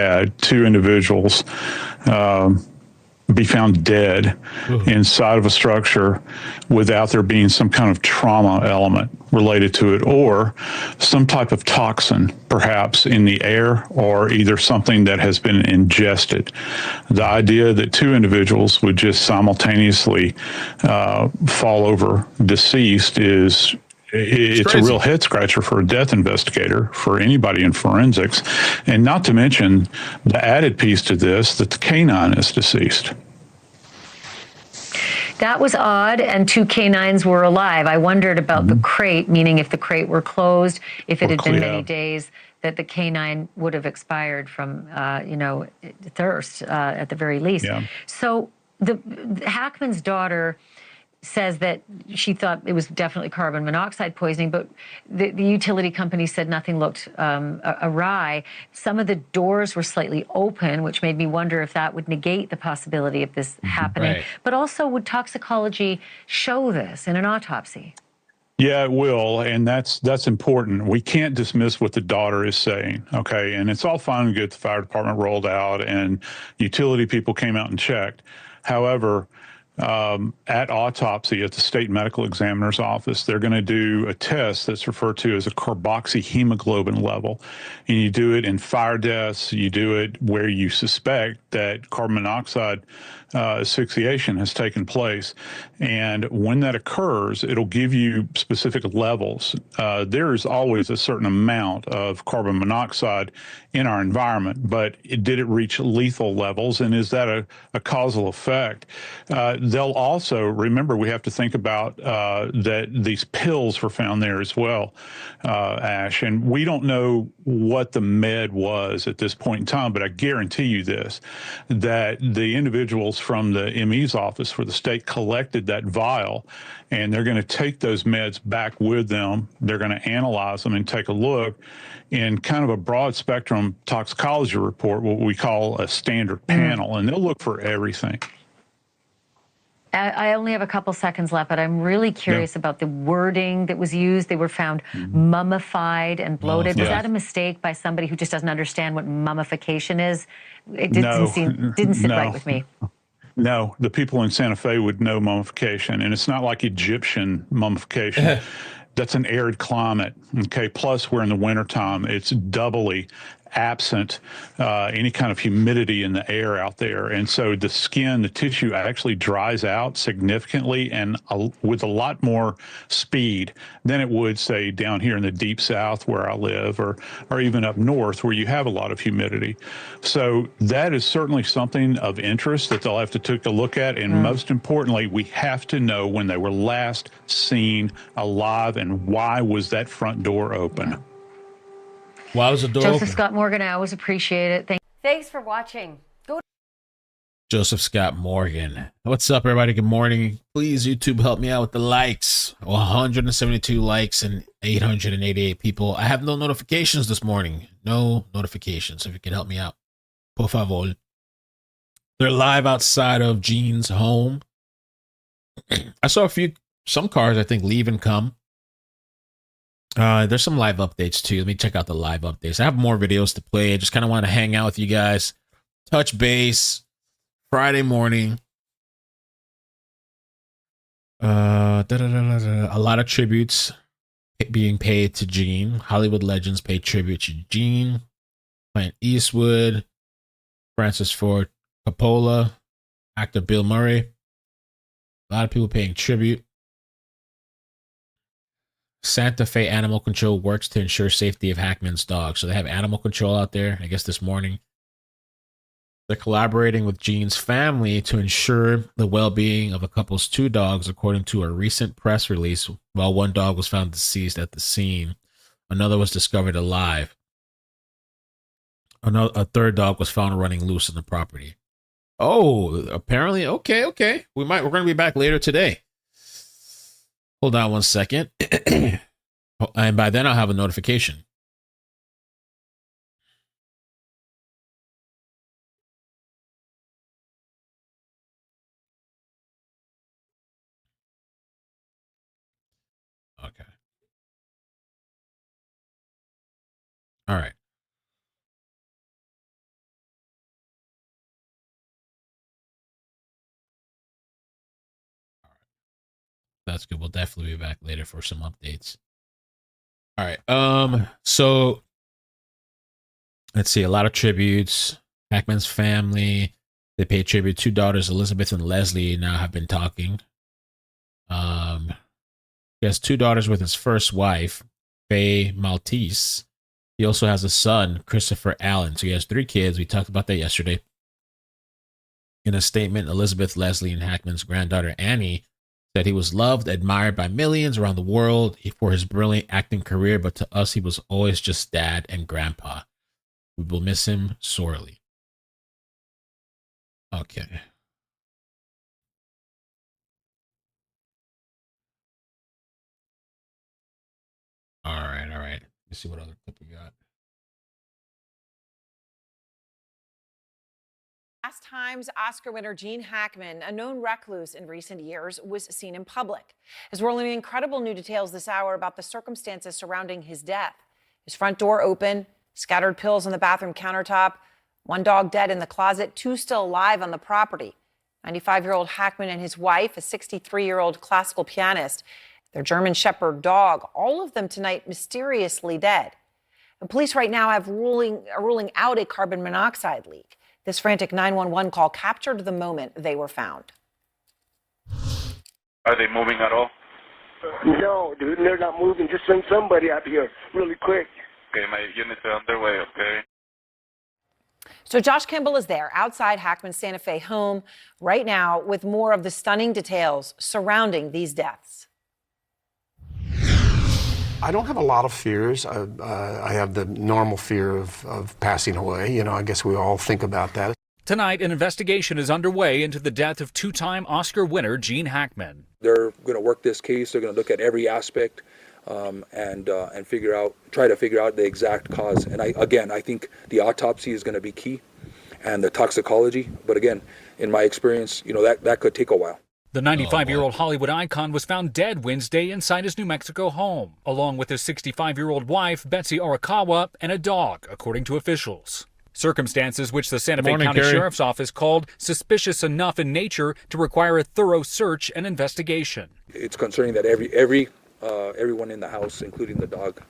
had two individuals be found dead inside of a structure without there being some kind of trauma element related to it, or some type of toxin, perhaps in the air, or either something that has been ingested. The idea that two individuals would just simultaneously fall over deceased is it's a real head scratcher for a death investigator, for anybody in forensics, and not to mention the added piece to this that the canine is deceased. That was odd, and two canines were alive. I wondered about the crate, meaning if the crate were closed, if it had been many days, that the canine would have expired from, thirst at the very least. Yeah. So the Hackman's daughter says that she thought it was definitely carbon monoxide poisoning, but the utility company said nothing looked awry. Some of the doors were slightly open, which made me wonder if that would negate the possibility of this happening. Right. But also, would toxicology show this in an autopsy? Yeah, it will, and that's important. We can't dismiss what the daughter is saying, okay? And it's all fine and good. The fire department rolled out, and utility people came out and checked. However, at autopsy at the state medical examiner's office, they're going to do a test that's referred to as a carboxyhemoglobin level. And you do it in fire deaths, you do it where you suspect that carbon monoxide asphyxiation has taken place. And when that occurs, it'll give you specific levels. There is always a certain amount of carbon monoxide in our environment, but did it reach lethal levels, and is that a causal effect? They'll also, remember, we have to think about that these pills were found there as well, Ash, and we don't know what the med was at this point in time, but I guarantee you this, that the individuals from the ME's office for the state collected that vial, and they're going to take those meds back with them. They're going to analyze them and take a look in kind of a broad spectrum toxicology report, what we call a standard panel, and they'll look for everything. I only have a couple seconds left, but I'm really curious about the wording that was used. They were found mummified and bloated. Was that a mistake by somebody who just doesn't understand what mummification is? It didn't sit right with me. No, the people in Santa Fe would know mummification, and it's not like Egyptian mummification. That's an arid climate, okay? Plus, we're in the wintertime. It's doubly absent any kind of humidity in the air out there. And so the skin, the tissue actually dries out significantly and with a lot more speed than it would, say, down here in the deep south where I live, or even up north where you have a lot of humidity. So that is certainly something of interest that they'll have to take a look at. And most importantly, we have to know when they were last seen alive and why was that front door open. Why was the door Joseph open? Scott Morgan, I always appreciate it. Thanks for watching. Joseph Scott Morgan. What's up, everybody? Good morning. Please, YouTube, help me out with the likes. 172 likes and 888 people. I have no notifications this morning. No notifications. If you can help me out. Por favor. They're live outside of Gene's home. I saw some cars, I think, leave and come. There's some live updates too. Let me check out the live updates. I have more videos to play. I just kind of want to hang out with you guys, touch base. Friday morning. A lot of tributes being paid to Gene. Hollywood legends pay tribute to Gene. Clint Eastwood, Francis Ford Coppola, actor Bill Murray. A lot of people paying tribute. Santa Fe Animal Control works to ensure safety of Hackman's dog. So they have animal control out there, I guess this morning. They're collaborating with Gene's family to ensure the well-being of a couple's two dogs, according to a recent press release. While one dog was found deceased at the scene, another was discovered alive. A third dog was found running loose in the property. Oh, apparently, okay. We're going to be back later today. Hold on one second. And by then I'll have a notification. Okay. All right. That's good. We'll definitely be back later for some updates. All right. So let's see. A lot of tributes. Hackman's family. They paid tribute. Two daughters, Elizabeth and Leslie, now have been talking. He has two daughters with his first wife, Faye Maltese. He also has a son, Christopher Allen. So he has three kids. We talked about that yesterday. In a statement, Elizabeth, Leslie, and Hackman's granddaughter, Annie, said he was loved, admired by millions around the world for his brilliant acting career, but to us, he was always just dad and grandpa. We will miss him sorely. Okay. All right. Let's see what other clip we got. Last Times Oscar winner Gene Hackman, a known recluse in recent years, was seen in public. As we're learning incredible new details this hour about the circumstances surrounding his death. His front door open, scattered pills on the bathroom countertop, one dog dead in the closet, two still alive on the property. 95-year-old Hackman and his wife, a 63-year-old classical pianist, their German Shepherd dog, all of them tonight mysteriously dead. And police right now are ruling out a carbon monoxide leak. This frantic 911 call captured the moment they were found. Are they moving at all? No, dude, they're not moving. Just send somebody out here really quick. Okay, my units are on their way, okay? So Josh Kimball is there outside Hackman's Santa Fe home right now with more of the stunning details surrounding these deaths. I don't have a lot of fears. I have the normal fear of passing away. You know, I guess we all think about that. Tonight, an investigation is underway into the death of two-time Oscar winner Gene Hackman. They're going to work this case. They're going to look at every aspect and try to figure out the exact cause. And I think the autopsy is going to be key, and the toxicology. But again, in my experience, you know, that could take a while. The 95-year-old Hollywood icon was found dead Wednesday inside his New Mexico home, along with his 65-year-old wife, Betsy Arakawa, and a dog, according to officials. Circumstances which the Santa Fe County Sheriff's Office called suspicious enough in nature to require a thorough search and investigation. It's concerning that everyone in the house, including the dog,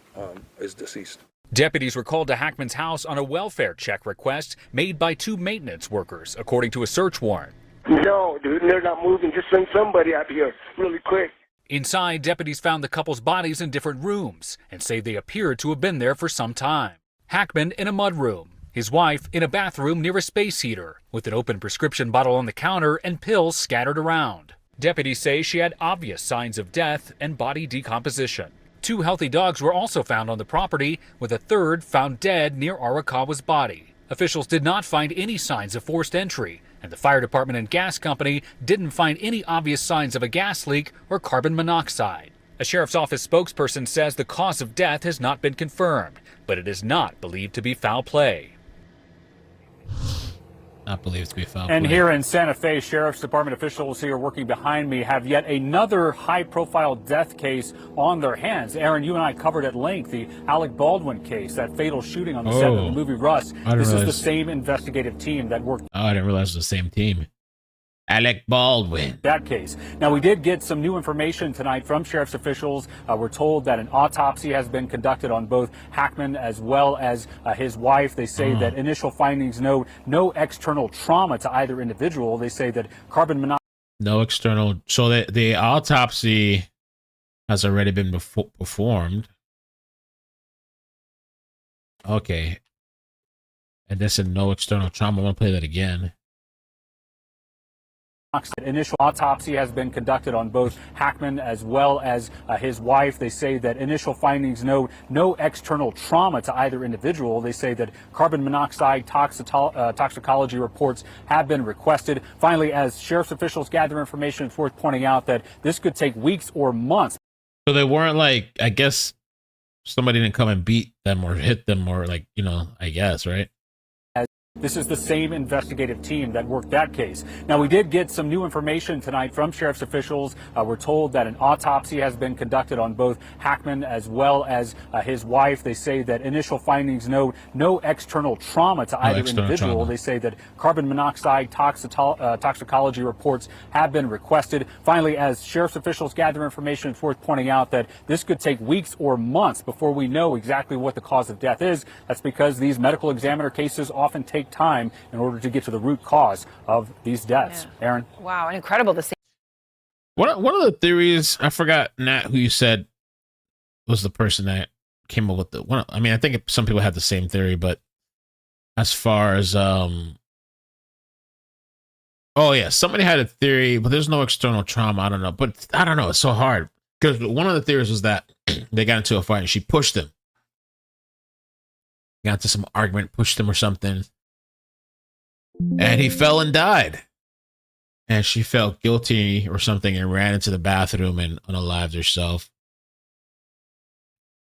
is deceased. Deputies were called to Hackman's house on a welfare check request made by two maintenance workers, according to a search warrant. No, dude, they're not moving. Just send somebody out here really quick. Inside, deputies found the couple's bodies in different rooms and say they appeared to have been there for some time. Hackman in a mudroom, his wife in a bathroom near a space heater, with an open prescription bottle on the counter and pills scattered around. Deputies say she had obvious signs of death and body decomposition. Two healthy dogs were also found on the property, with a third found dead near Arakawa's body. Officials did not find any signs of forced entry, and the fire department and gas company didn't find any obvious signs of a gas leak or carbon monoxide. A sheriff's office spokesperson says the cause of death has not been confirmed, but it is not believed to be foul play. Not believed to be foul play. And here in Santa Fe, Sheriff's Department officials here working behind me have yet another high-profile death case on their hands. Aaron, you and I covered at length the Alec Baldwin case, that fatal shooting on the set of the movie Rust. This is the same investigative team that worked. Oh, I didn't realize it was the same team. Alec Baldwin. That case. Now, we did get some new information tonight from sheriff's officials. We're told that an autopsy has been conducted on both Hackman as well as his wife. They say that initial findings note no external trauma to either individual. They say that carbon monoxide. No external. So the autopsy has already been performed. Okay. And this said no external trauma. I want to play that again. Initial autopsy has been conducted on both Hackman as well as his wife. They say that initial findings note no external trauma to either individual. They say that carbon monoxide toxicology reports have been requested. Finally, as sheriff's officials gather information, it's worth pointing out that this could take weeks or months. So they weren't like, I guess somebody didn't come and beat them or hit them or like, you know, I guess, right? This is the same investigative team that worked that case. Now, we did get some new information tonight from sheriff's officials. We're told that an autopsy has been conducted on both Hackman as well as his wife. They say that initial findings note no external trauma to either individual. Trauma. They say that carbon monoxide toxicology reports have been requested. Finally, as sheriff's officials gather information, it's worth pointing out that this could take weeks or months before we know exactly what the cause of death is. That's because these medical examiner cases often take time in order to get to the root cause of these deaths. Yeah. Aaron? Wow, and incredible to see. One of the theories, I forgot, Nat, who you said was the person that came up with the one. I mean, I think some people had the same theory, but as far as oh yeah, somebody had a theory, but there's no external trauma. I don't know, but I don't know. It's so hard because one of the theories was that they got into a fight and she pushed him, got into some argument, pushed him or something. And he fell and died. And she felt guilty or something and ran into the bathroom and unalived herself.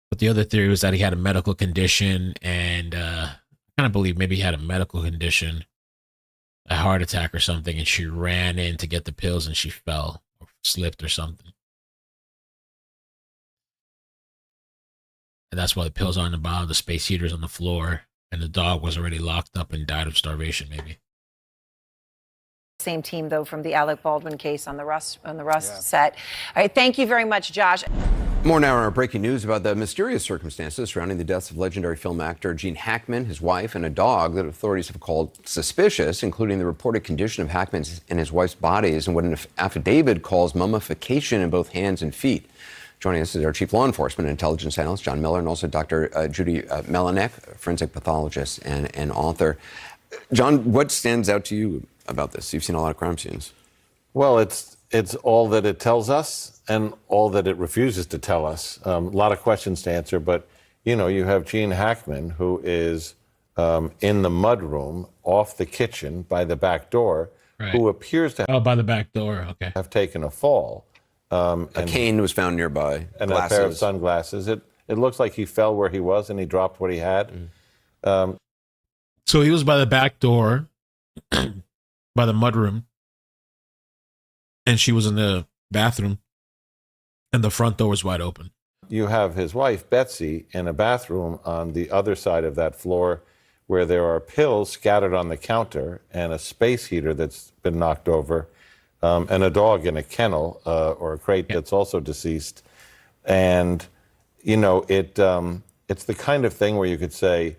But the other theory was that he had a medical condition, and I kind of believe maybe he had a medical condition, a heart attack or something, and she ran in to get the pills and she fell or slipped or something. And that's why the pills are on the bottom, the space heater's on the floor, and the dog was already locked up and died of starvation, maybe. Same team, though, from the Alec Baldwin case on the Rust set. All right, thank you very much, Josh. More now on our breaking news about the mysterious circumstances surrounding the deaths of legendary film actor Gene Hackman, his wife, and a dog that authorities have called suspicious, including the reported condition of Hackman's and his wife's bodies and what an affidavit calls mummification in both hands and feet. Joining us is our Chief Law Enforcement and Intelligence Analyst, John Miller, and also Dr. Judy Melanek, forensic pathologist and author. John, what stands out to you about this? You've seen a lot of crime scenes. Well, it's all that it tells us and all that it refuses to tell us. A lot of questions to answer, but, you know, you have Gene Hackman, who is in the mudroom off the kitchen by the back door, right, who appears to by the back door, okay, have taken a fall. A cane was found nearby. And glasses. A pair of sunglasses. It looks like he fell where he was and he dropped what he had. So he was by the back door, by the mudroom, and she was in the bathroom, and the front door was wide open. You have his wife, Betsy, in a bathroom on the other side of that floor where there are pills scattered on the counter and a space heater that's been knocked over. And a dog in a kennel or a crate that's also deceased. And, you know, it's the kind of thing where you could say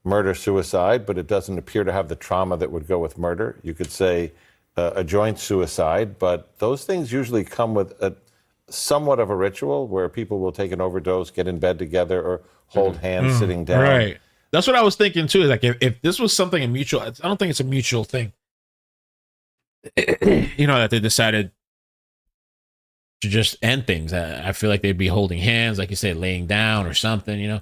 murder-suicide, but it doesn't appear to have the trauma that would go with murder. You could say a joint suicide, but those things usually come with somewhat of a ritual where people will take an overdose, get in bed together, or hold hands sitting down. Right. That's what I was thinking, too. Like, if this was something a mutual, I don't think it's a mutual thing. You know, that they decided to just end things. I feel like they'd be holding hands, like you said, laying down or something, you know.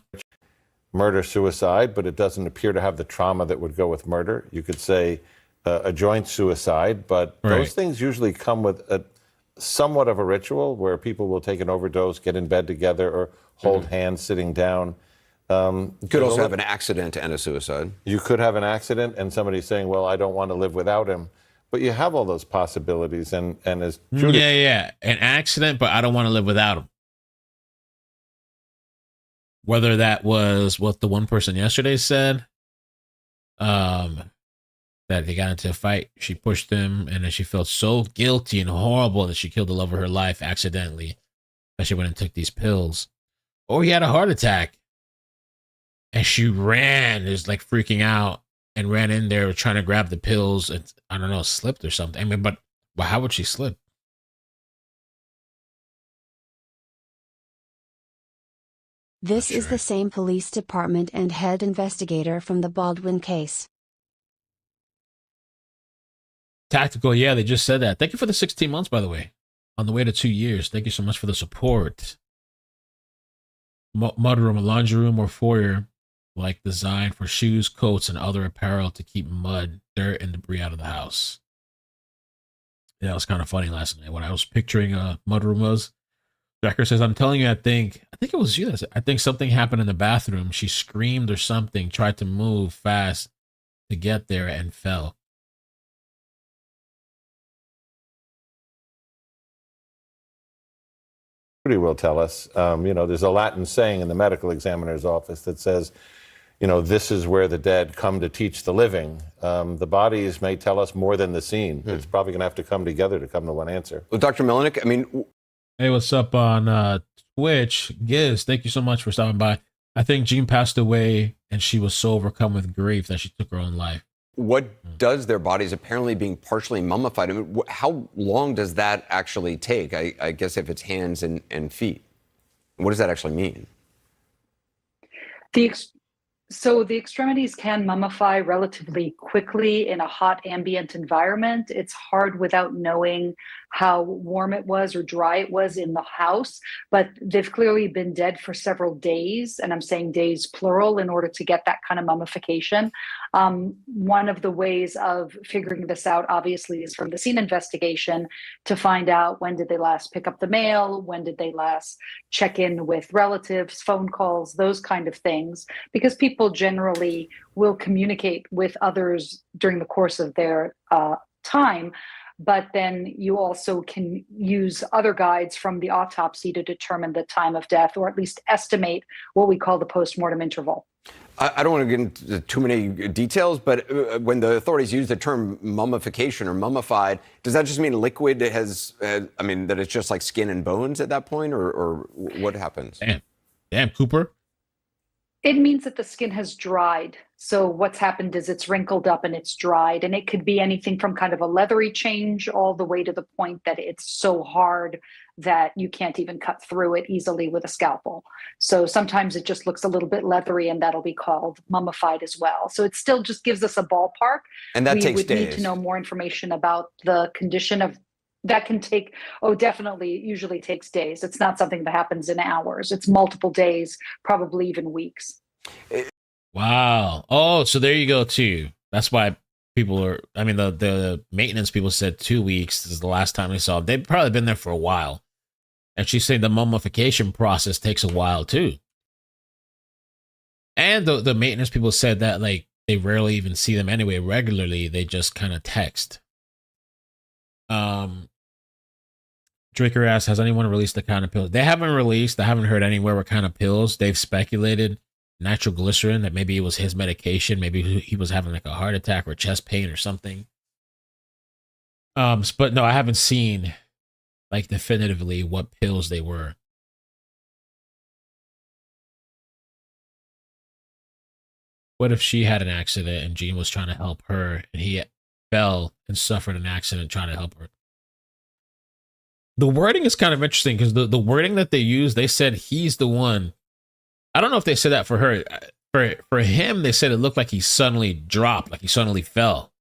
Murder-suicide, but it doesn't appear to have the trauma that would go with murder. You could say a joint suicide, but those things usually come with somewhat of a ritual where people will take an overdose, get in bed together, or hold hands sitting down. You could also have an accident and a suicide. You could have an accident and somebody saying, well, I don't want to live without him. But you have all those possibilities, and as Judy... Yeah, an accident, but I don't want to live without him. Whether that was what the one person yesterday said, that they got into a fight, she pushed him, and then she felt so guilty and horrible that she killed the love of her life accidentally, that she went and took these pills. Or he had a heart attack, and she ran, is like freaking out, and ran in there trying to grab the pills and, I don't know, slipped or something. I mean, but how would she slip? This is the same police department and head investigator from the Baldwin case. Tactical, yeah, they just said that. Thank you for the 16 months, by the way. On the way to 2 years. Thank you so much for the support. Mudroom, a laundry room or foyer, like designed for shoes, coats, and other apparel to keep mud, dirt, and debris out of the house. Yeah, it was kind of funny last night when I was picturing a mudroom was. Jacker says, I'm telling you, I think it was you that said, I think something happened in the bathroom. She screamed or something, tried to move fast to get there and fell. Will tell us. There's a Latin saying in the medical examiner's office that says, this is where the dead come to teach the living. The bodies may tell us more than the scene. It's probably going to have to come together to come to one answer. Well, Dr. Melinek, hey, what's up on Twitch? Giz, thank you so much for stopping by. I think Jean passed away and she was so overcome with grief that she took her own life. what does their bodies apparently being partially mummified? I mean, how long does that actually take? I guess if it's hands and feet. What does that actually mean? So the extremities can mummify relatively quickly in a hot ambient environment. It's hard without knowing how warm it was or dry it was in the house, but they've clearly been dead for several days, and I'm saying days plural in order to get that kind of mummification. One of the ways of figuring this out, obviously, is from the scene investigation to find out when did they last pick up the mail, when did they last check in with relatives, phone calls, those kind of things, because people generally will communicate with others during the course of their time. But then you also can use other guides from the autopsy to determine the time of death, or at least estimate what we call the postmortem interval. I don't want to get into too many details, but when the authorities use the term mummification or mummified, does that just mean liquid that it's just like skin and bones at that point, or what happens? Damn, Cooper. It means that the skin has dried. So what's happened is it's wrinkled up and it's dried. And it could be anything from kind of a leathery change all the way to the point that it's so hard that you can't even cut through it easily with a scalpel. So sometimes it just looks a little bit leathery, and that'll be called mummified as well. So it still just gives us a ballpark. And that takes days. We would need to know more information about the condition of that. Can take, definitely, it usually takes days. It's not something that happens in hours. It's multiple days, probably even weeks. Wow. Oh, so there you go too. That's why people are, the maintenance people said 2 weeks is the last time they saw it. They've probably been there for a while. And she's saying the mummification process takes a while too. And the maintenance people said that like they rarely even see them anyway regularly. They just kind of text. Draker asks, has anyone released the kind of pills? They haven't released. I haven't heard anywhere what kind of pills. They've speculated nitroglycerin, that maybe it was his medication. Maybe he was having like a heart attack or chest pain or something. But no, I haven't seen like definitively what pills they were. What if she had an accident and Gene was trying to help her and he fell and suffered an accident trying to help her? The wording is kind of interesting because the wording that they used, they said he's the one. I don't know if they said that for her. For him, they said it looked like he suddenly dropped, like he suddenly fell.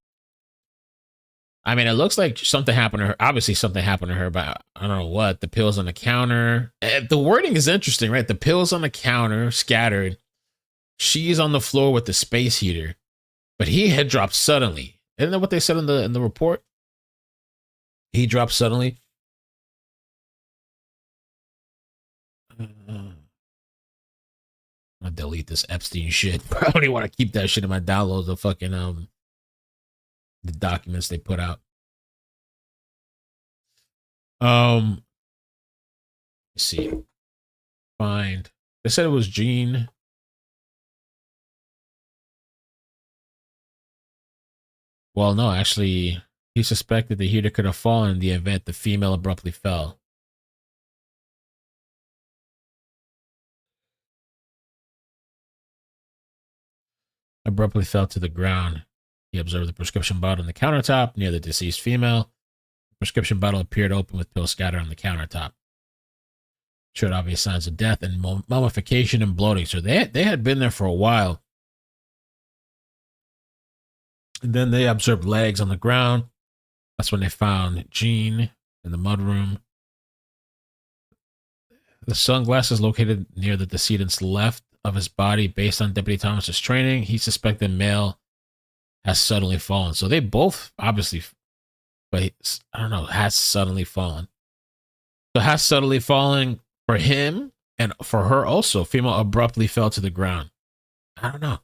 I mean, it looks like something happened to her. Obviously, something happened to her, but I don't know what. The pills on the counter. The wording is interesting, right? The pills on the counter scattered. She's on the floor with the space heater, but he had dropped suddenly. Isn't that what they said in the report? He dropped suddenly. I'll delete this Epstein shit. I don't even want to keep that shit in my downloads of fucking the documents they put out. Let's see. Find. They said it was Gene. Well, no, actually, he suspected the heater could have fallen in the event the female abruptly fell. Abruptly fell to the ground. He observed the prescription bottle on the countertop near the deceased female. The prescription bottle appeared open with pills scattered on the countertop. Showed obvious signs of death and mummification and bloating. So they had been there for a while. And then they observed legs on the ground. That's when they found Gene in the mudroom. The sunglasses located near the decedent's left of his body. Based on Deputy Thomas's training, he suspected male has suddenly fallen. So they both obviously, but I don't know, has suddenly fallen. So has suddenly fallen for him and for her also. Female abruptly fell to the ground. I don't know.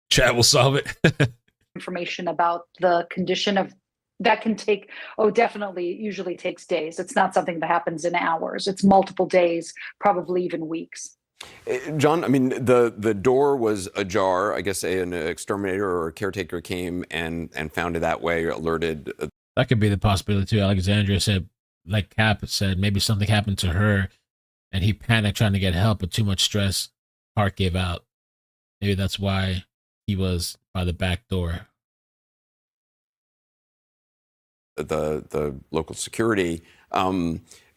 Chat will solve it. Information about the condition of that can take, definitely, it usually takes days. It's not something that happens in hours. It's multiple days, probably even weeks. John, I mean, the door was ajar. I guess an exterminator or a caretaker came and found it that way, or alerted. That could be the possibility too. Alexandria said, like Cap said, maybe something happened to her and he panicked trying to get help, but too much stress, heart gave out. Maybe that's why he was by the back door. The local security.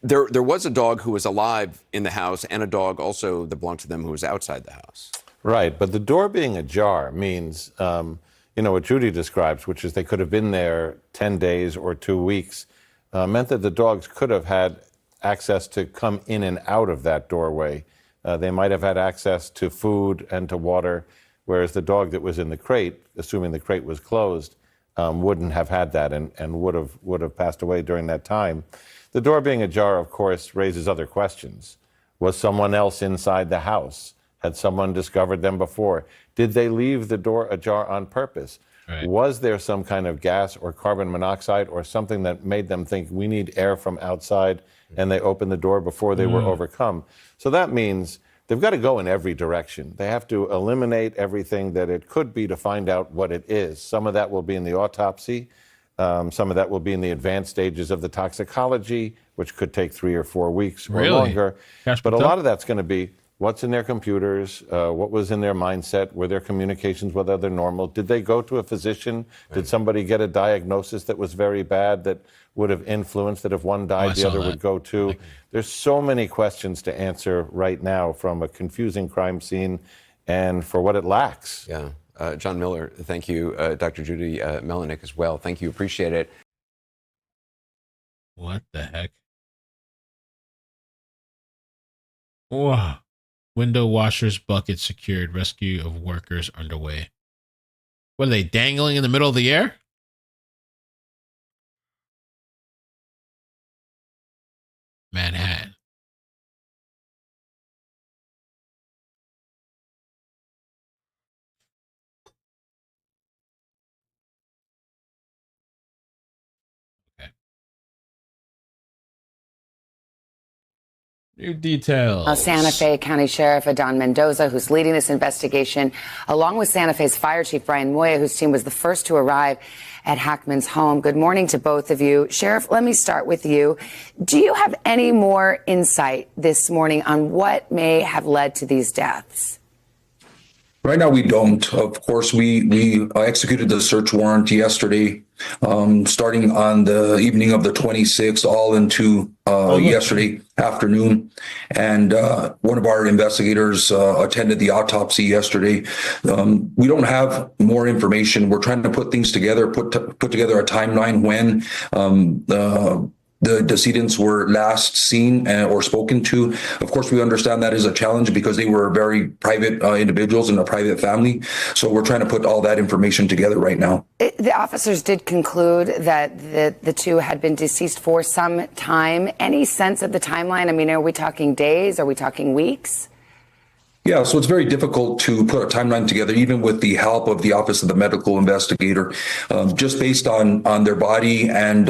There was a dog who was alive in the house and a dog also that belonged to them who was outside the house. Right, but the door being ajar means, what Judy describes, which is they could have been there 10 days or 2 weeks, meant that the dogs could have had access to come in and out of that doorway. They might have had access to food and to water, whereas the dog that was in the crate, assuming the crate was closed, wouldn't have had that and would have passed away during that time. The door being ajar, of course, raises other questions. Was someone else inside the house? Had someone discovered them before? Did they leave the door ajar on purpose? Right. Was there some kind of gas or carbon monoxide or something that made them think we need air from outside, and they opened the door before they were overcome? So that means they've got to go in every direction. They have to eliminate everything that it could be to find out what it is. Some of that will be in the autopsy. Some of that will be in the advanced stages of the toxicology, which could take 3 or 4 weeks or longer. But a lot of that's going to be what's in their computers, what was in their mindset, were their communications with other normal? Did they go to a physician? Right. Did somebody get a diagnosis that was very bad that would have influenced that if one died, the other would go too? There's so many questions to answer right now from a confusing crime scene and for what it lacks. Yeah. John Miller, thank you. Dr. Judy Melinek as well. Thank you. Appreciate it. What the heck? Wow. Window washers bucket secured. Rescue of workers underway. What are they, dangling in the middle of the air? Manhattan. New details. Santa Fe County Sheriff Adon Mendoza, who's leading this investigation, along with Santa Fe's Fire Chief Brian Moya, whose team was the first to arrive at Hackman's home. Good morning to both of you. Sheriff, let me start with you. Do you have any more insight this morning on what may have led to these deaths? Right now, we don't. Of course, we executed the search warrant yesterday, starting on the evening of the 26th, all into yesterday afternoon. And one of our investigators attended the autopsy yesterday. We don't have more information. We're trying to put things together, put together a timeline when the decedents were last seen or spoken to. Of course, we understand that is a challenge because they were very private individuals in a private family. So we're trying to put all that information together right now. The officers did conclude that the two had been deceased for some time. Any sense of the timeline? I mean, are we talking days? Are we talking weeks? Yeah, so it's very difficult to put a timeline together, even with the help of the Office of the Medical Investigator, just based on their body and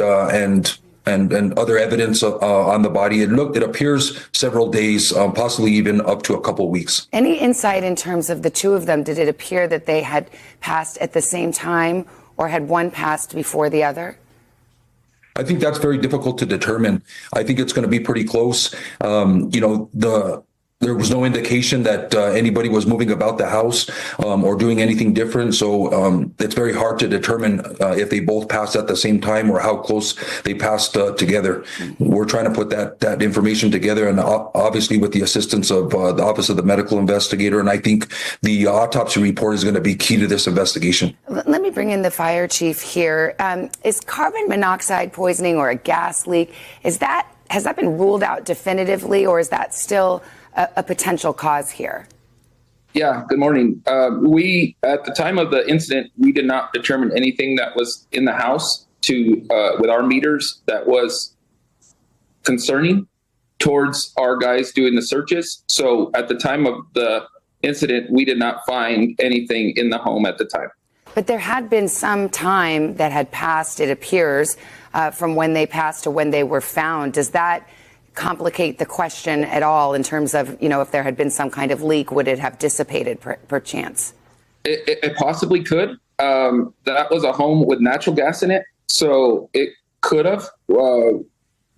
other evidence on the body. It appears several days, possibly even up to a couple of weeks. Any insight in terms of the two of them? Did it appear that they had passed at the same time, or had one passed before the other? I think that's very difficult to determine. I think it's going to be pretty close. There was no indication that anybody was moving about the house or doing anything different. So it's very hard to determine if they both passed at the same time or how close they passed together. We're trying to put that information together, and obviously with the assistance of the Office of the Medical Investigator. And I think the autopsy report is going to be key to this investigation. Let me bring in the fire chief here. Is carbon monoxide poisoning or a gas leak, has that been ruled out definitively, or is that still a potential cause here? Yeah, good morning. We, at the time of the incident, we did not determine anything that was in the house with our meters that was concerning towards our guys doing the searches. So at the time of the incident, we did not find anything in the home at the time. But there had been some time that had passed, it appears, from when they passed to when they were found. Does that complicate the question at all in terms of, if there had been some kind of leak, would it have dissipated perchance? It possibly could. That was a home with natural gas in it, so it could have.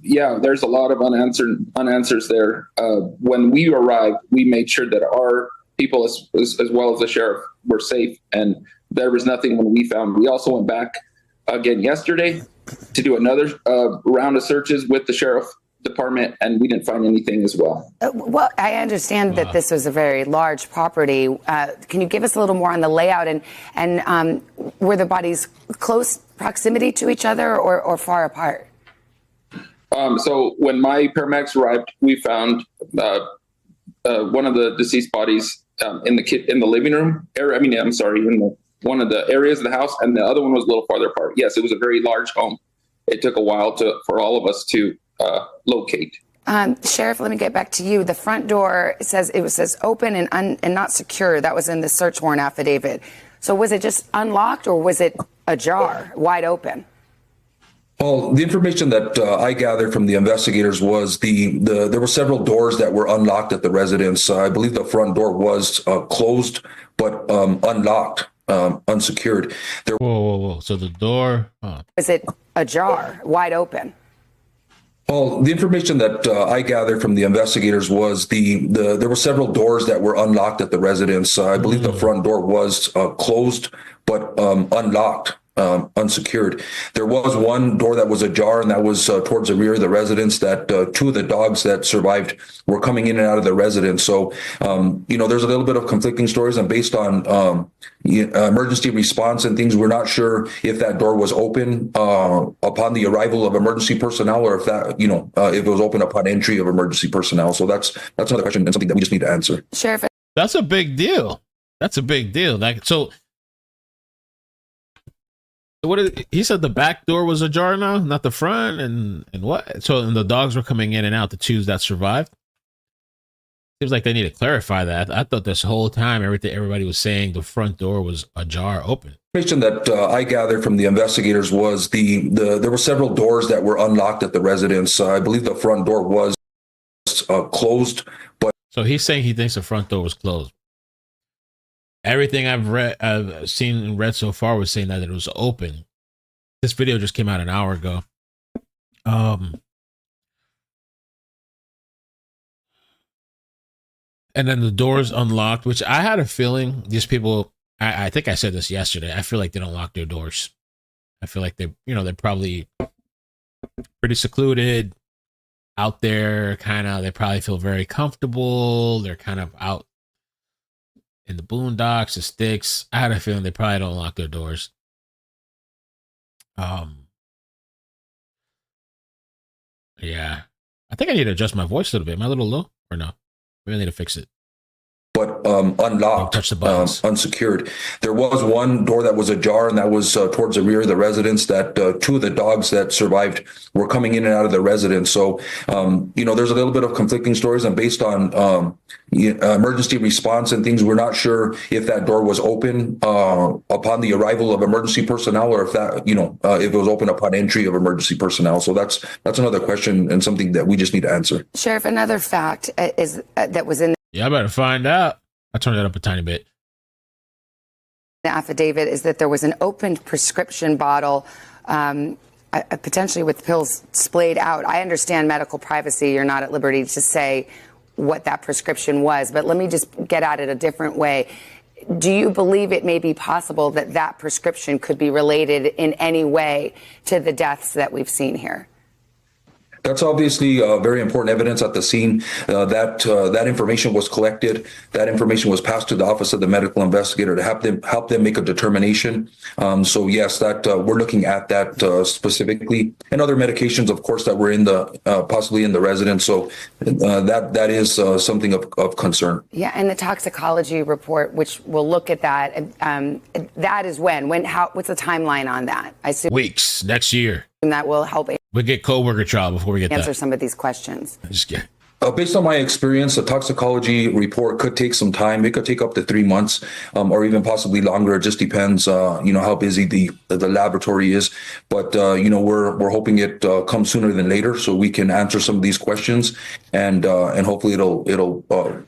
Yeah, there's a lot of unanswers there. When we arrived, we made sure that our people, as well as the sheriff, were safe, and there was nothing when we found. We also went back again yesterday to do another round of searches with the sheriff department, and we didn't find anything as well. Well, I understand that this was a very large property. Can you give us a little more on the layout, and were the bodies close proximity to each other or far apart? So when my paramedics arrived, we found one of the deceased bodies in the living room area. In one of the areas of the house, and the other one was a little farther apart. Yes, it was a very large home. It took a while for all of us to locate. Sheriff, let me get back to you. The front door says open and not secure. That was in the search warrant affidavit. So was it just unlocked, or was it ajar, wide open? Well, the information that I gathered from the investigators was there were several doors that were unlocked at the residence. I believe the front door was closed but unlocked, unsecured. Whoa. So the door... Was it ajar, wide open? Well, the information that I gathered from the investigators was there were several doors that were unlocked at the residence. I believe the front door was closed but unlocked, unsecured. There was one door that was ajar, and that was towards the rear of the residence, that two of the dogs that survived were coming in and out of the residence. So, there's a little bit of conflicting stories, and based on emergency response and things, we're not sure if that door was open upon the arrival of emergency personnel, or if that, if it was open upon entry of emergency personnel. So that's another question, and something that we just need to answer. Sheriff, that's a big deal. He said the back door was ajar now, not the front, and what? So and the dogs were coming in and out, the two that survived. Seems like they need to clarify that. I thought this whole time everybody was saying the front door was ajar, open. Information that I gathered from the investigators was there were several doors that were unlocked at the residence. I believe the front door was closed, but so he's saying he thinks the front door was closed. Everything I've seen and read so far was saying that it was open. This video just came out an hour ago. And then the doors unlocked, which I had a feeling these people, I think I said this yesterday, I feel like they don't lock their doors. I feel like they're probably pretty secluded out there, they probably feel very comfortable. They're kind of out in the boondocks, the sticks. I had a feeling they probably don't lock their doors. Yeah. I think I need to adjust my voice a little bit. Am I a little low or no? Maybe I need to fix it. But unlocked, unsecured. There was one door that was ajar, and that was towards the rear of the residence, that two of the dogs that survived were coming in and out of the residence. So, there's a little bit of conflicting stories, and based on emergency response and things, we're not sure if that door was open upon the arrival of emergency personnel, or if that, if it was open upon entry of emergency personnel. So that's another question, and something that we just need to answer. Sheriff, another fact is that was in Yeah, I better find out. I turned it up a tiny bit. The affidavit is that there was an opened prescription bottle, potentially with pills splayed out. I understand medical privacy. You're not at liberty to say what that prescription was, but let me just get at it a different way. Do you believe it may be possible that that prescription could be related in any way to the deaths that we've seen here? That's obviously very important evidence at the scene. That information was collected. That information was passed to the office of the medical investigator to help them make a determination. So yes, that we're looking at that specifically, and other medications, of course, that were in the possibly in the residence. So that is something of concern. Yeah, and the toxicology report, which will look at that. That is when? What's the timeline on that? I assume weeks, next year. And that will help. We get coworker trial before we get answer some of these questions. Just kidding. Based on my experience, the toxicology report could take some time. It could take up to 3 months, or even possibly longer. It just depends, how busy the laboratory is. But we're hoping it comes sooner than later, so we can answer some of these questions, and hopefully it'll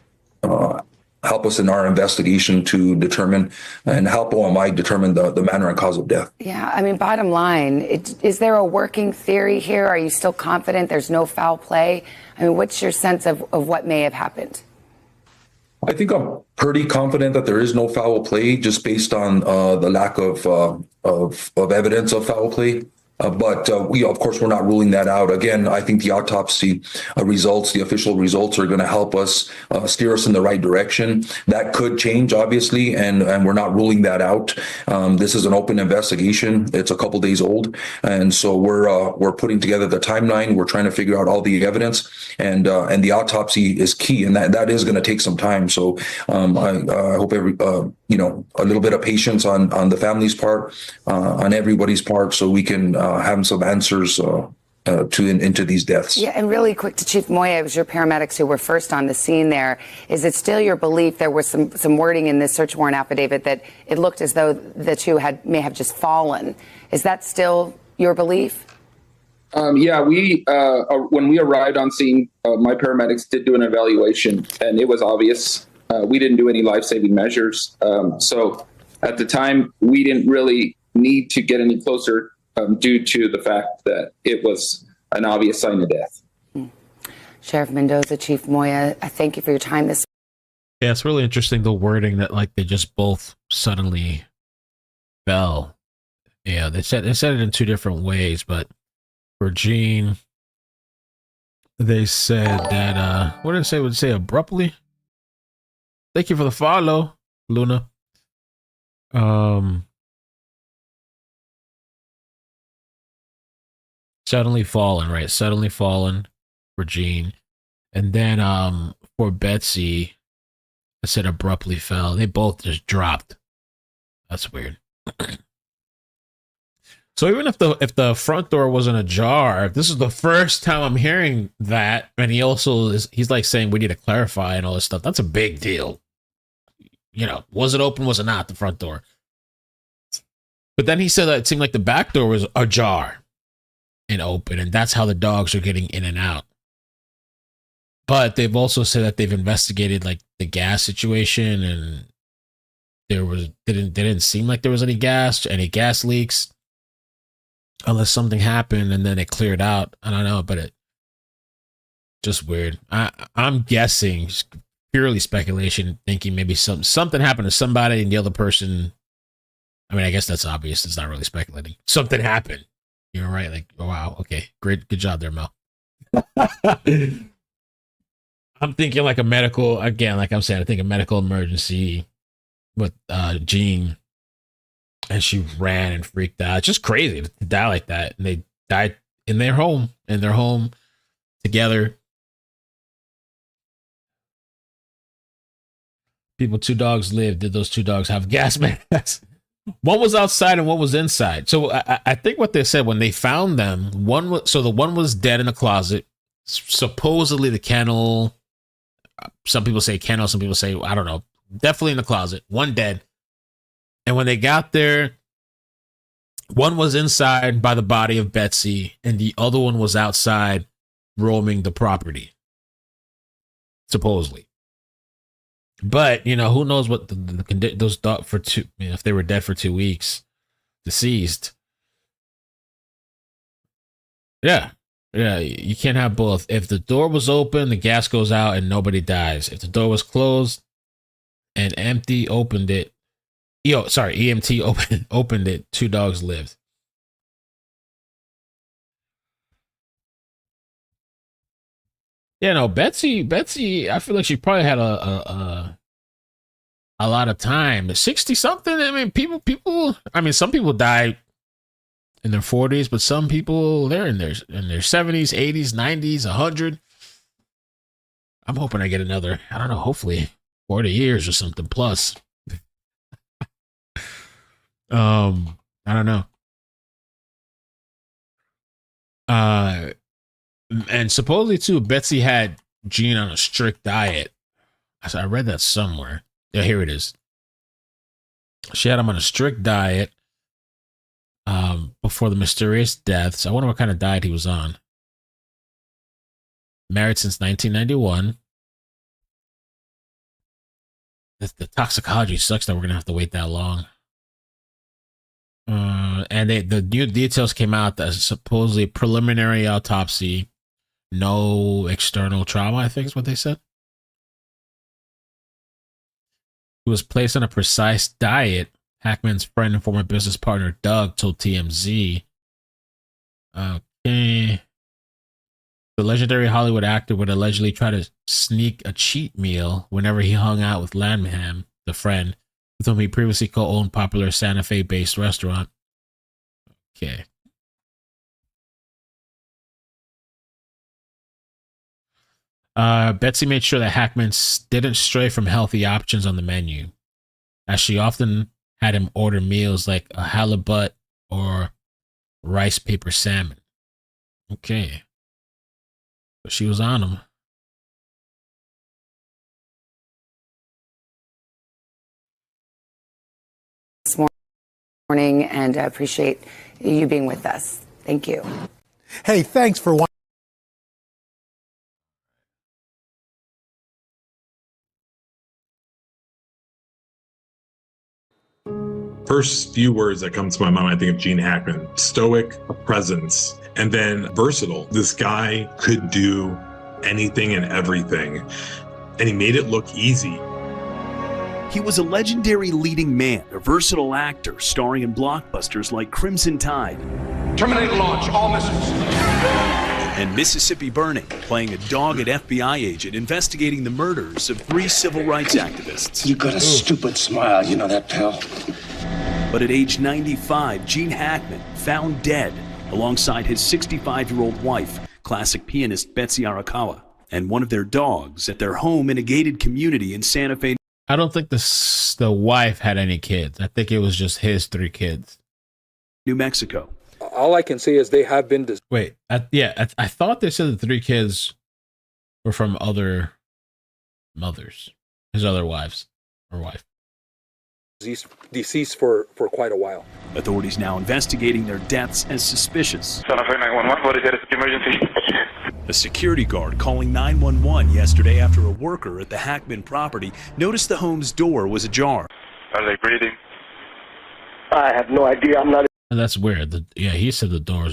help us in our investigation to determine and help OMI determine the manner and cause of death. Yeah, I mean, bottom line, is there a working theory here? Are you still confident there's no foul play? I mean, what's your sense of what may have happened? I think I'm pretty confident that there is no foul play, just based on the lack of evidence of foul play. But of course, we're not ruling that out. Again, I think the autopsy results, the official results, are going to help us steer us in the right direction. That could change, obviously, and we're not ruling that out. This is an open investigation. It's a couple days old, and so we're putting together the timeline. We're trying to figure out all the evidence, and the autopsy is key, and that is going to take some time. So I hope a little bit of patience on the family's part, on everybody's part, so we can have some answers into these deaths. Yeah, and really quick to Chief Moya, it was your paramedics who were first on the scene there. Is it still your belief, there was some wording in this search warrant affidavit that it looked as though the two may have just fallen? Is that still your belief? Yeah, when we arrived on scene, my paramedics did do an evaluation, and it was obvious. We didn't do any life-saving measures. So at the time, we didn't really need to get any closer due to the fact that it was an obvious sign of death. Sheriff Mendoza, Chief Moya, I thank you for your time this. Yeah, it's really interesting, the wording that like they just both suddenly fell. Yeah, they said it in two different ways, but for Gene, they said that what did it say? Would it say abruptly? Thank you for the follow, Luna. Suddenly fallen, right? Suddenly fallen for Gene. And then for Betsy, I said abruptly fell. They both just dropped. That's weird. So even if the front door wasn't ajar, this is the first time I'm hearing that, and he's like saying we need to clarify and all this stuff. That's a big deal. Was it open? Was it not, the front door? But then he said that it seemed like the back door was ajar and open, and that's how the dogs are getting in and out. But they've also said that they've investigated like the gas situation, and didn't seem like there was any gas leaks, unless something happened and then it cleared out. I don't know, but it just weird. I'm guessing, purely speculation, thinking maybe something happened to somebody and the other person. I mean, I guess that's obvious. It's not really speculating. Something happened. You're right. Like, oh, wow. Okay. Great. Good job there, Mel. I'm thinking like a medical, again, like I'm saying, I think a medical emergency with Jean, and she ran and freaked out. It's just crazy to die like that. And they died in their home together. People, 2 dogs lived. Did those 2 dogs have gas masks? One was outside and one was inside. So I think what they said when they found them, the one was dead in a closet. Supposedly the kennel. Some people say kennel. Some people say, I don't know. Definitely in the closet. One dead. And when they got there, one was inside by the body of Betsy, and the other one was outside roaming the property. Supposedly. But, who knows what those dogs for two, if they were dead for 2 weeks, deceased. Yeah. Yeah. You can't have both. If the door was open, the gas goes out and nobody dies. If the door was closed and EMT opened it, opened it, 2 dogs lived. Betsy, I feel like she probably had a lot of time. 60 something. I mean, people. I mean, some people die in their 40s, but some people they're in their 70s, 80s, 90s, 100. I'm hoping I get another. I don't know. Hopefully, 40 years or something plus. I don't know. And supposedly too, Betsy had Gene on a strict diet. I read that somewhere. Yeah, here it is. She had him on a strict diet before the mysterious deaths. I wonder what kind of diet he was on. Married since 1991. The toxicology sucks that we're going to have to wait that long. And the new details came out that supposedly preliminary autopsy, no external trauma, I think is what they said. He was placed on a precise diet. Hackman's friend and former business partner Doug told TMZ. Okay. The legendary Hollywood actor would allegedly try to sneak a cheat meal whenever he hung out with Lanham, the friend, with whom he previously co-owned popular Santa Fe-based restaurant. Okay. Betsy made sure that Hackman didn't stray from healthy options on the menu, as she often had him order meals like a halibut or rice paper salmon. Okay. But she was on him. This morning, and I appreciate you being with us. Thank you. Hey, thanks for watching. First few words that come to my mind, I think of Gene Hackman: stoic, presence, and then versatile. This guy could do anything and everything, and he made it look easy. He was a legendary leading man, a versatile actor, starring in blockbusters like Crimson Tide. Terminate launch, all missiles. And Mississippi Burning, playing a dogged FBI agent investigating the murders of 3 civil rights activists. You got a stupid smile, you know that, pal? But at age 95, Gene Hackman, found dead alongside his 65-year-old wife, classic pianist Betsy Arakawa, and one of their dogs at their home in a gated community in Santa Fe. I don't think the wife had any kids. I think it was just his 3 kids. New Mexico. All I can say is they have been... Wait, I thought they said the 3 kids were from other mothers, his other wives or wife. Deceased for quite a while. Authorities now investigating their deaths as suspicious. Santa Fe 911, what is it? Emergency. A security guard calling 911 yesterday after a worker at the Hackman property noticed the home's door was ajar. Are they breathing? I have no idea. I'm not. And that's weird. He said the door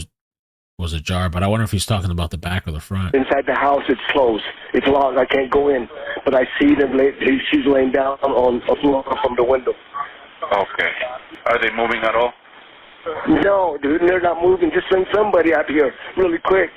was ajar, but I wonder if he's talking about the back or the front. Inside the house, it's closed. It's locked. I can't go in. But I see them. She's laying down on a floor from the window. Okay. Are they moving at all? No, dude, they're not moving. Just send somebody out here really quick.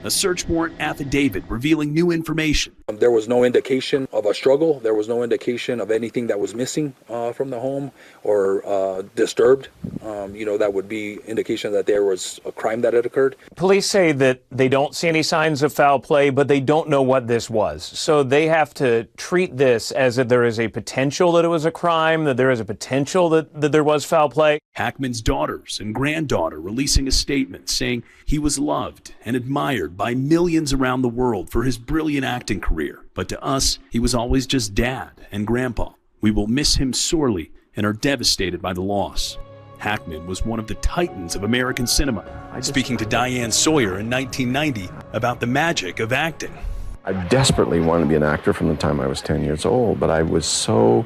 A search warrant affidavit revealing new information. There was no indication of a struggle. There was no indication of anything that was missing from the home or disturbed. That would be indication that there was a crime that had occurred. Police say that they don't see any signs of foul play, but they don't know what this was. So they have to treat this as if there is a potential that it was a crime, that there is a potential that there was foul play. Hackman's daughters and granddaughter releasing a statement saying he was loved and admired by millions around the world for his brilliant acting career. But to us, he was always just dad and grandpa. We will miss him sorely and are devastated by the loss. Hackman was one of the titans of American cinema, speaking to Diane Sawyer in 1990 about the magic of acting. I desperately wanted to be an actor from the time I was 10 years old, but I was so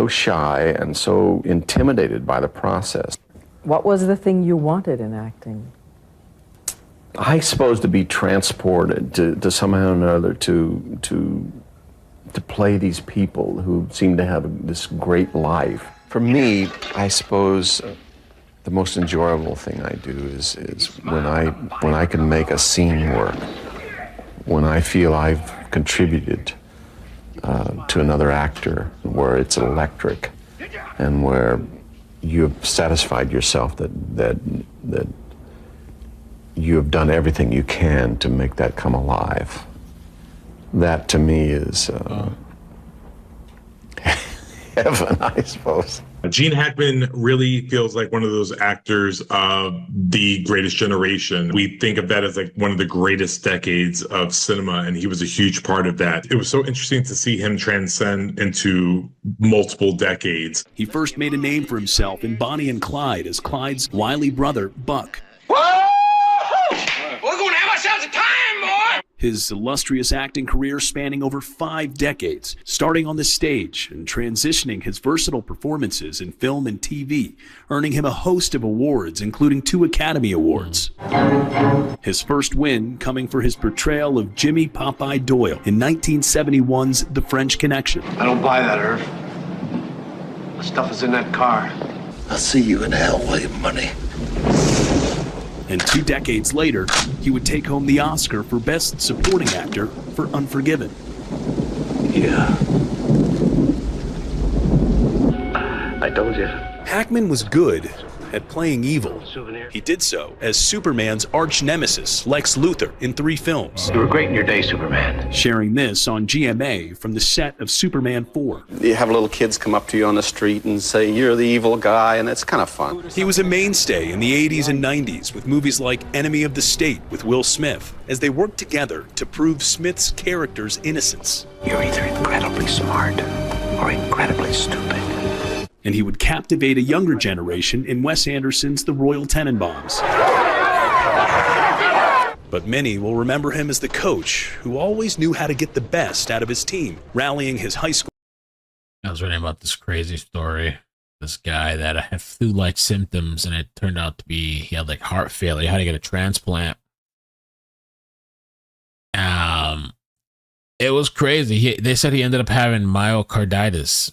shy and so intimidated by the process. What was the thing you wanted in acting? I suppose to be transported to somehow or another to play these people who seem to have this great life. For me, I suppose the most enjoyable thing I do is when I can make a scene work, when I feel I've contributed to another actor, where it's electric, and where you've satisfied yourself that you have done everything you can to make that come alive. That to me is heaven, I suppose. Gene Hackman really feels like one of those actors of the greatest generation. We think of that as like one of the greatest decades of cinema, and he was a huge part of that. It was so interesting to see him transcend into multiple decades. He first made a name for himself in Bonnie and Clyde as Clyde's wily brother, Buck. We're gonna have ourselves a time, boy! His illustrious acting career spanning over 5 decades, starting on the stage and transitioning his versatile performances in film and TV, earning him a host of awards, including 2 Academy Awards. His first win coming for his portrayal of Jimmy Popeye Doyle in 1971's The French Connection. I don't buy that, Irv. The stuff is in that car. I'll see you in hell with your money. And 2 decades later, he would take home the Oscar for Best Supporting Actor for Unforgiven. Yeah. I told you. Hackman was good at playing evil. He did so as Superman's arch nemesis, Lex Luthor, in 3 films. You were great in your day, Superman. Sharing this on GMA from the set of Superman 4. You have little kids come up to you on the street and say, you're the evil guy, and it's kind of fun. He was a mainstay in the 80s and 90s with movies like Enemy of the State with Will Smith, as they worked together to prove Smith's character's innocence. You're either incredibly smart or incredibly stupid. And he would captivate a younger generation in Wes Anderson's The Royal Tenenbaums. But many will remember him as the coach who always knew how to get the best out of his team, rallying his high school. I was reading about this crazy story. This guy that had flu-like symptoms, and it turned out to be he had like heart failure. He had to get a transplant. It was crazy. They said he ended up having myocarditis,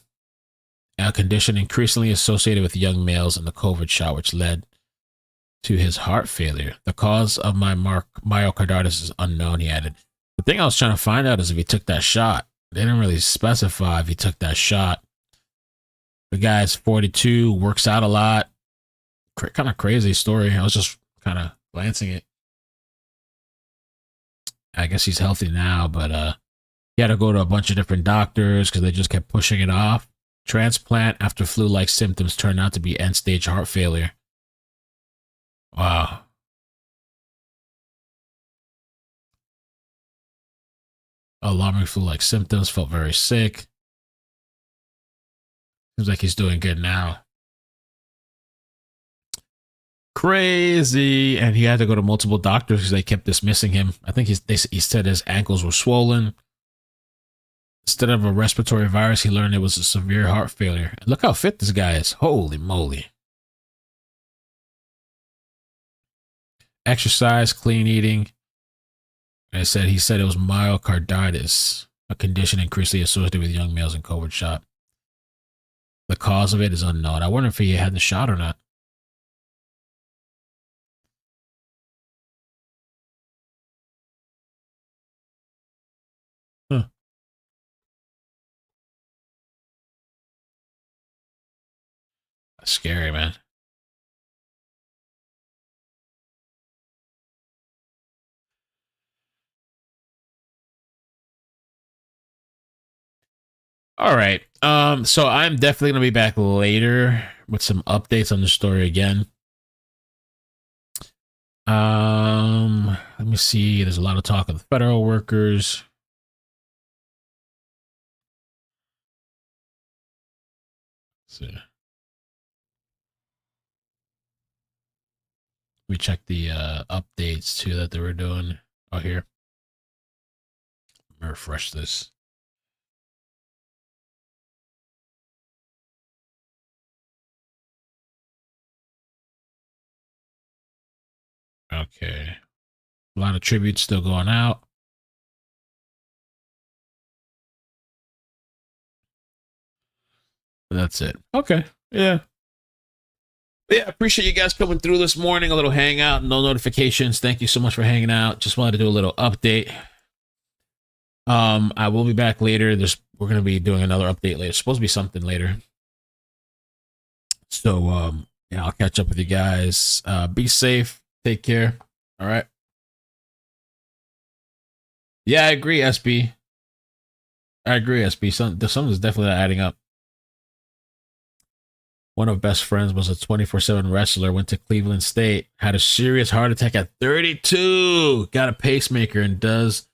a condition increasingly associated with young males in the COVID shot, which led to his heart failure. The cause of my myocarditis is unknown, he added. The thing I was trying to find out is if he took that shot. They didn't really specify if he took that shot. The guy's 42, works out a lot. Kind of crazy story. I was just kind of glancing it. I guess he's healthy now, but he had to go to a bunch of different doctors because they just kept pushing it off. Transplant after flu-like symptoms turned out to be end-stage heart failure. Wow. Alarming flu-like symptoms, felt very sick. Seems like he's doing good now. Crazy. And he had to go to multiple doctors because they kept dismissing him. I think he said his ankles were swollen. Instead of a respiratory virus, he learned it was a severe heart failure. Look how fit this guy is. Holy moly. Exercise, clean eating. He said it was myocarditis, a condition increasingly associated with young males in COVID shot. The cause of it is unknown. I wonder if he had the shot or not. Huh. That's scary, man. All right. So I'm definitely gonna be back later with some updates on the story again. Let me see. There's a lot of talk of the federal workers. Let's see. We check the updates too that they were doing. Oh, here. Let me refresh this. Okay. A lot of tributes still going out. That's it. Okay. Yeah. Yeah, appreciate you guys coming through this morning. A little hangout, no notifications. Thank you so much for hanging out. Just wanted to do a little update. I will be back later. We're gonna be doing another update later. It's supposed to be something later. So yeah, I'll catch up with you guys. Be safe. Take care. All right. Yeah, I agree, SB. I agree, SB. Something's definitely not adding up. One of best friends was a 24/7 wrestler, went to Cleveland State, had a serious heart attack at 32, got a pacemaker, and does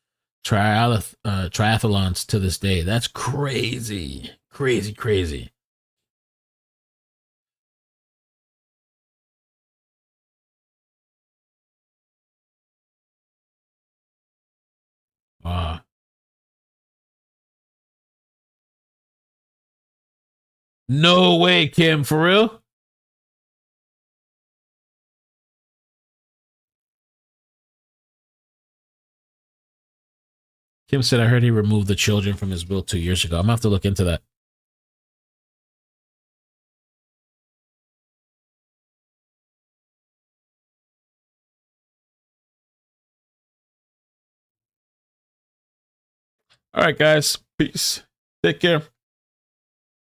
triathlons to this day. That's crazy. Crazy, crazy. No way, Kim, for real? Kim said, I heard he removed the children from his will 2 years ago. I'm going to have to look into that. All right, guys. Peace. Take care.